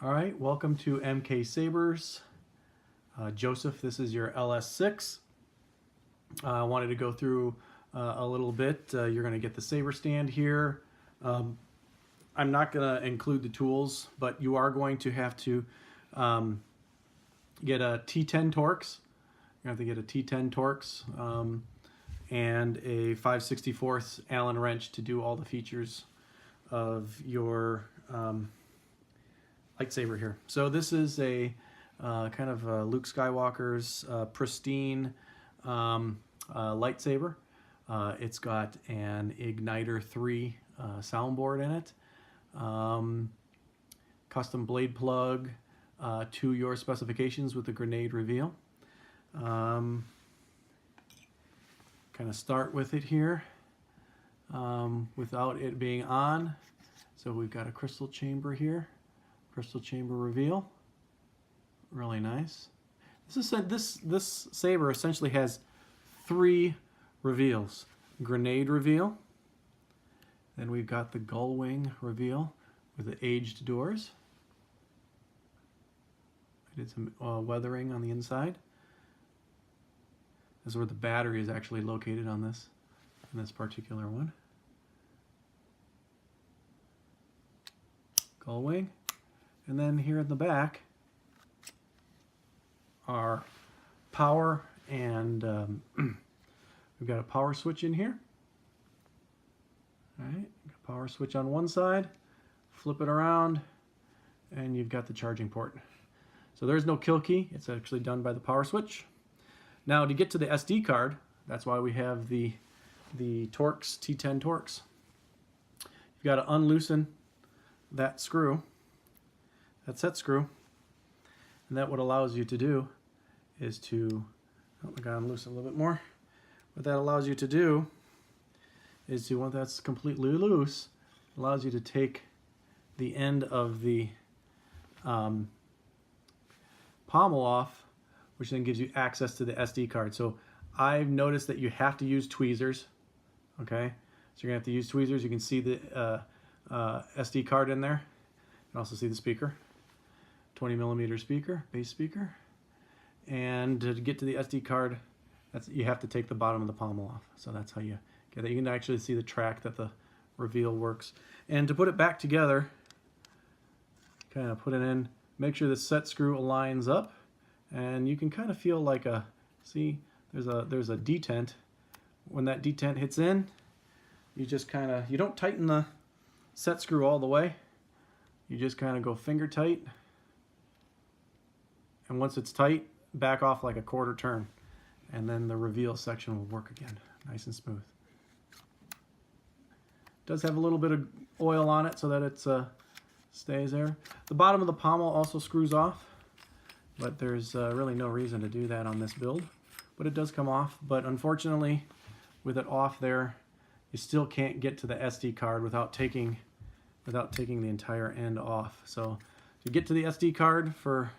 All right, welcome to MKSabers Joseph. This is your LS6. I wanted to go through a little bit. You're going to get the saber stand here. I'm not going to include the tools, but you are going to have to get a T10 Torx. You have to get a T10 Torx and a 5/64 Allen wrench to do all the features of your lightsaber here. So this is a kind of Luke Skywalker's pristine lightsaber. It's got an Ignitor 3 soundboard in it, custom blade plug to your specifications with the grenade reveal. Kind of start with it here without it being on. So we've got a crystal chamber here. Crystal chamber reveal, really nice. This saber essentially has 3 reveals: grenade reveal, then we've got the gull wing reveal with the aged doors. I did some weathering on the inside. This is where the battery is actually located on this particular one. Gull wing. And then here in the back are power and we've got a power switch in here. All right, power switch on one side, flip it around, and you've got the charging port. So there's no kill key. It's actually done by the power switch. Now to get to the SD card, that's why we have the Torx, T10 Torx. You've got to unloosen that screw. That set screw, and that what allows you to do is to, oh, I got to unloosen a little bit more. What that allows you to do is to, once that's completely loose, allows you to take the end of the pommel off, which then gives you access to the SD card. So I've noticed that you have to use tweezers. Okay, so you're gonna have to use tweezers. You can see the SD card in there. You can also see the speaker. 20mm speaker, bass speaker, and to get to the SD card, you have to take the bottom of the pommel off. So that's how you get it. You can actually see the track that the reveal works. And to put it back together, kind of put it in, make sure the set screw aligns up, and you can kind of feel like a, see, there's a detent. When that detent hits in, you just kind of, you don't tighten the set screw all the way. You just kind of go finger tight. And once it's tight, back off like a quarter turn, and then the reveal section will work again, nice and smooth. It does have a little bit of oil on it so that it stays there. The bottom of the pommel also screws off, but there's really no reason to do that on this build. But it does come off, but unfortunately, with it off there, you still can't get to the SD card without taking the entire end off. So to get to the SD card for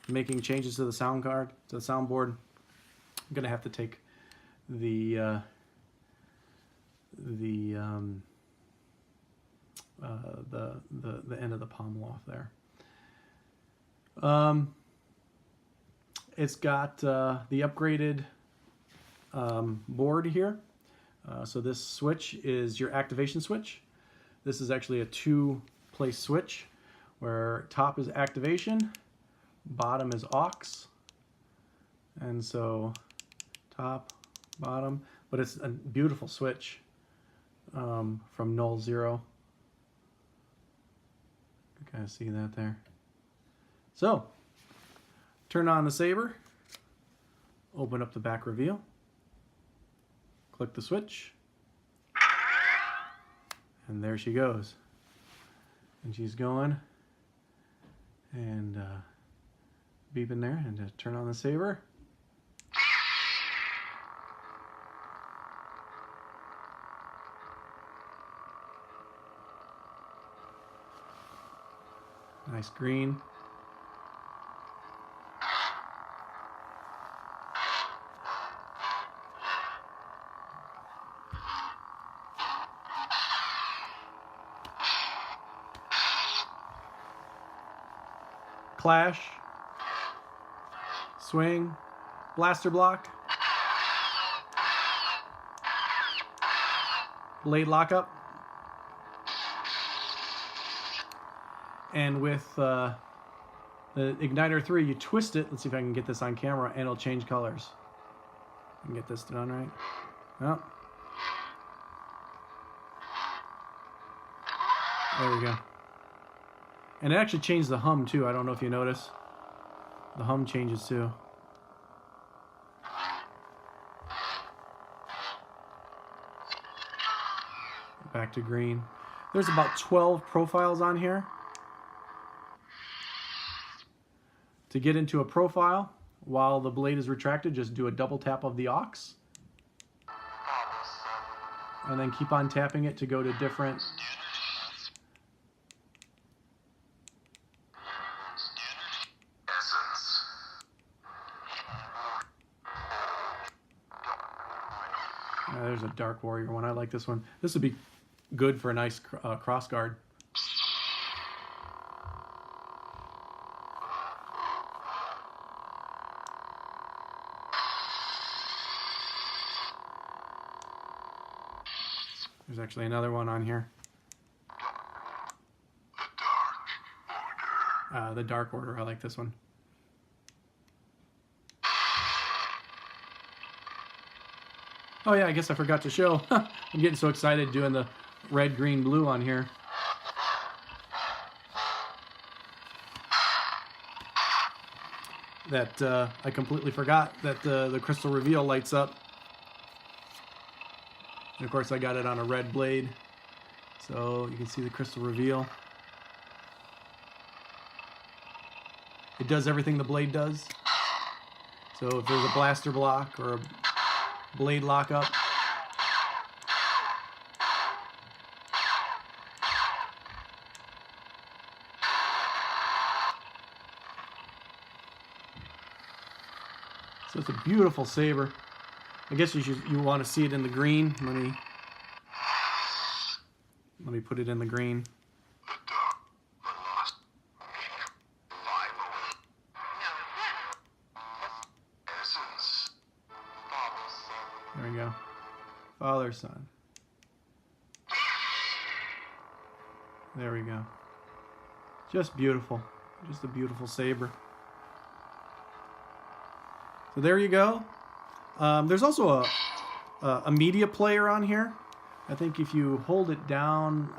making changes to the sound card, to the soundboard, I'm gonna have to take the end of the pommel off there. It's got the upgraded board here. So this switch is your activation switch. This is actually a 2-place switch where top is activation, bottom is aux, and so top, bottom, but it's a beautiful switch from 0-0. You can kind of see that there. So turn on the saber, open up the back reveal, click the switch, and there she goes. And she's going and beeping there, and to turn on the saber. Nice green. clash, swing, blaster block, blade lockup, and with the Ignitor 3, you twist it. Let's see if I can get this on camera, and it'll change colors. I can get this done right. Oh. There we go. And it actually changed the hum too. I don't know if you notice. The hum changes too. Back to green. There's about 12 profiles on here. To get into a profile, while the blade is retracted, just do a double tap of the aux. And then keep on tapping it to go to different... there's a Dark Warrior one. I like this one. This would be good for a nice cross guard. There's actually another one on here. The Dark Order. I like this one. Oh yeah, I guess I forgot to show. I'm getting so excited doing the red, green, blue on here. That I completely forgot that the crystal reveal lights up. And of course I got it on a red blade, so you can see the crystal reveal. It does everything the blade does. So if there's a blaster block or a blade lockup, so it's a beautiful saber. I guess you want to see it in the green. Let me put it in the green. There we go. Father, son. There we go. Just beautiful. Just a beautiful saber. So there you go. There's also a media player on here. I think if you hold it down,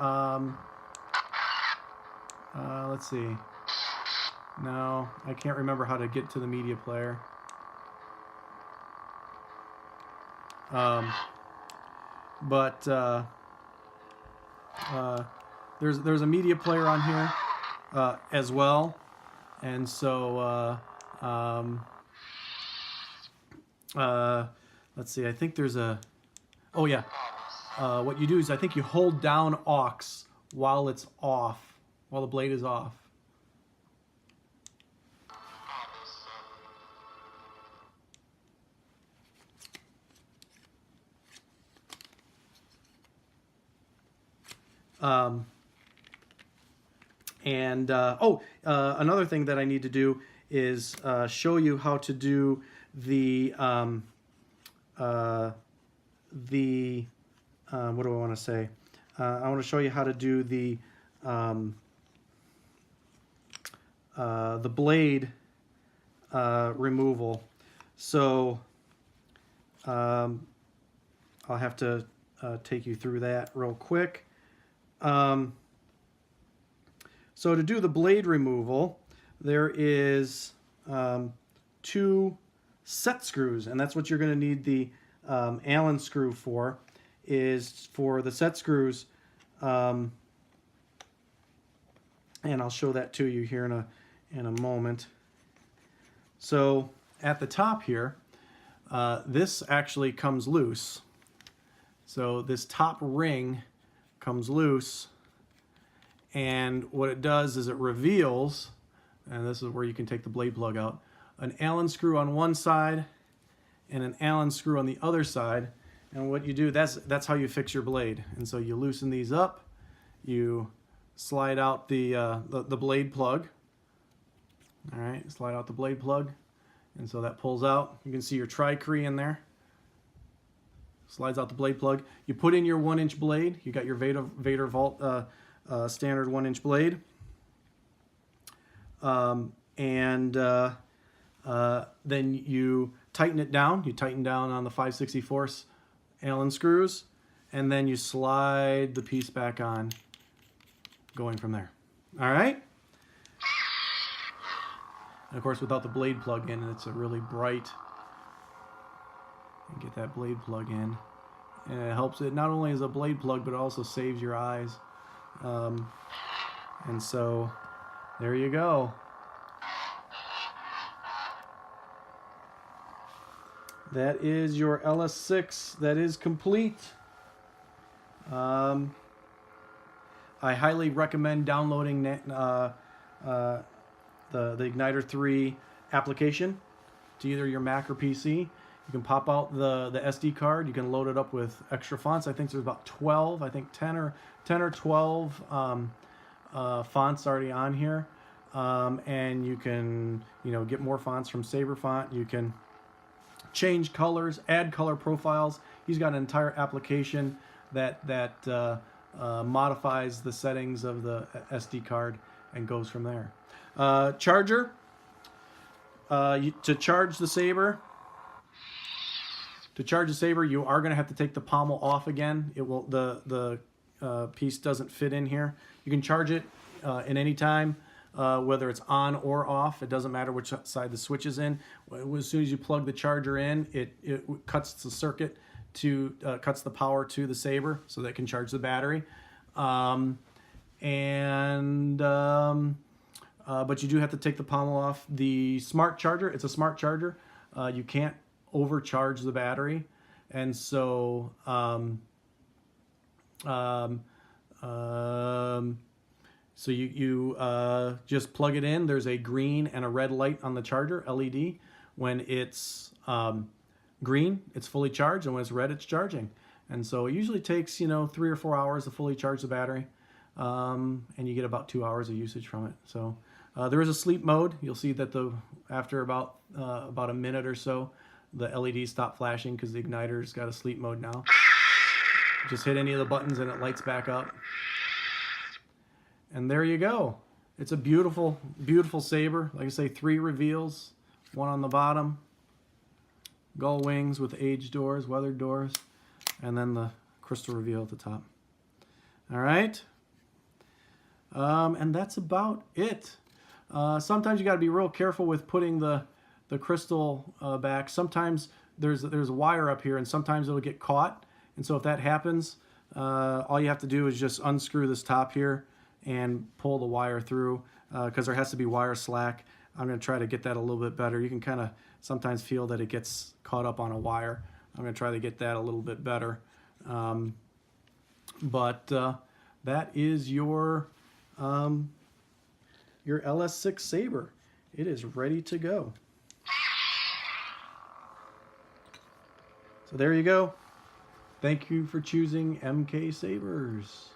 let's see. No, I can't remember how to get to the media player. There's a media player on here as well, and so let's see. I think there's a. Oh yeah. What you do is I think you hold down aux while it's off, while the blade is off. Another thing that I need to do is show you how to do the what do I want to say? I want to show you how to do the blade removal. So I'll have to take you through that real quick. So to do the blade removal, there is 2 set screws, and that's what you're going to need the Allen screw for, is for the set screws. And I'll show that to you here in a moment. So at the top here, this actually comes loose. So this top ring comes loose, and what it does is it reveals, and this is where you can take the blade plug out, an Allen screw on one side and an Allen screw on the other side. And what you do, that's how you fix your blade. And so you loosen these up, you slide out the blade plug All right, slide out the blade plug, and so that pulls out. You can see your tri-cree in there. Slides out the blade plug. You put in your 1-inch blade. You got your Vader Vault standard 1-inch blade, and then you tighten it down. You tighten down on the 5/64 Allen screws, and then you slide the piece back on, going from there. All right. And of course, without the blade plug in, it's a really bright. And get that blade plug in, and it helps. It not only is a blade plug, but it also saves your eyes. And so, there you go. That is your LS6. That is complete. I highly recommend downloading the Ignitor 3 application to either your Mac or PC. You can pop out the SD card. You can load it up with extra fonts. I think there's about 12. I think 10 or 12 fonts already on here, and you can get more fonts from Saber Font. You can change colors, add color profiles. He's got an entire application that modifies the settings of the SD card and goes from there. Charger. To charge the Saber. To charge the Saber, you are going to have to take the pommel off again. It will the piece doesn't fit in here. You can charge it in any time, whether it's on or off. It doesn't matter which side the switch is in. As soon as you plug the charger in, it cuts the circuit to cuts the power to the Saber, so that it can charge the battery. But you do have to take the pommel off. The smart charger, it's a smart charger. You can't overcharge the battery, and so so you just plug it in. There's a green and a red light on the charger, LED. When it's green, it's fully charged, and when it's red, it's charging. And so it usually takes 3 or 4 hours to fully charge the battery, and you get about 2 hours of usage from it. So there is a sleep mode. You'll see that after about a minute or so, the LEDs stop flashing because the Ignitor's got a sleep mode now. Just hit any of the buttons and it lights back up. And there you go. It's a beautiful, beautiful Saber. Like I say, 3 reveals, 1 on the bottom, gull wings with age doors, weathered doors, and then the crystal reveal at the top. All right. And that's about it. Sometimes you got to be real careful with putting the crystal back. Sometimes there's a wire up here, and sometimes it'll get caught. And so if that happens, all you have to do is just unscrew this top here and pull the wire through, because there has to be wire slack. I'm going to try to get that a little bit better. You can kind of sometimes feel that it gets caught up on a wire. I'm going to try to get that a little bit better. But that is your LS6 Saber. It is ready to go. So there you go. Thank you for choosing MKSabers.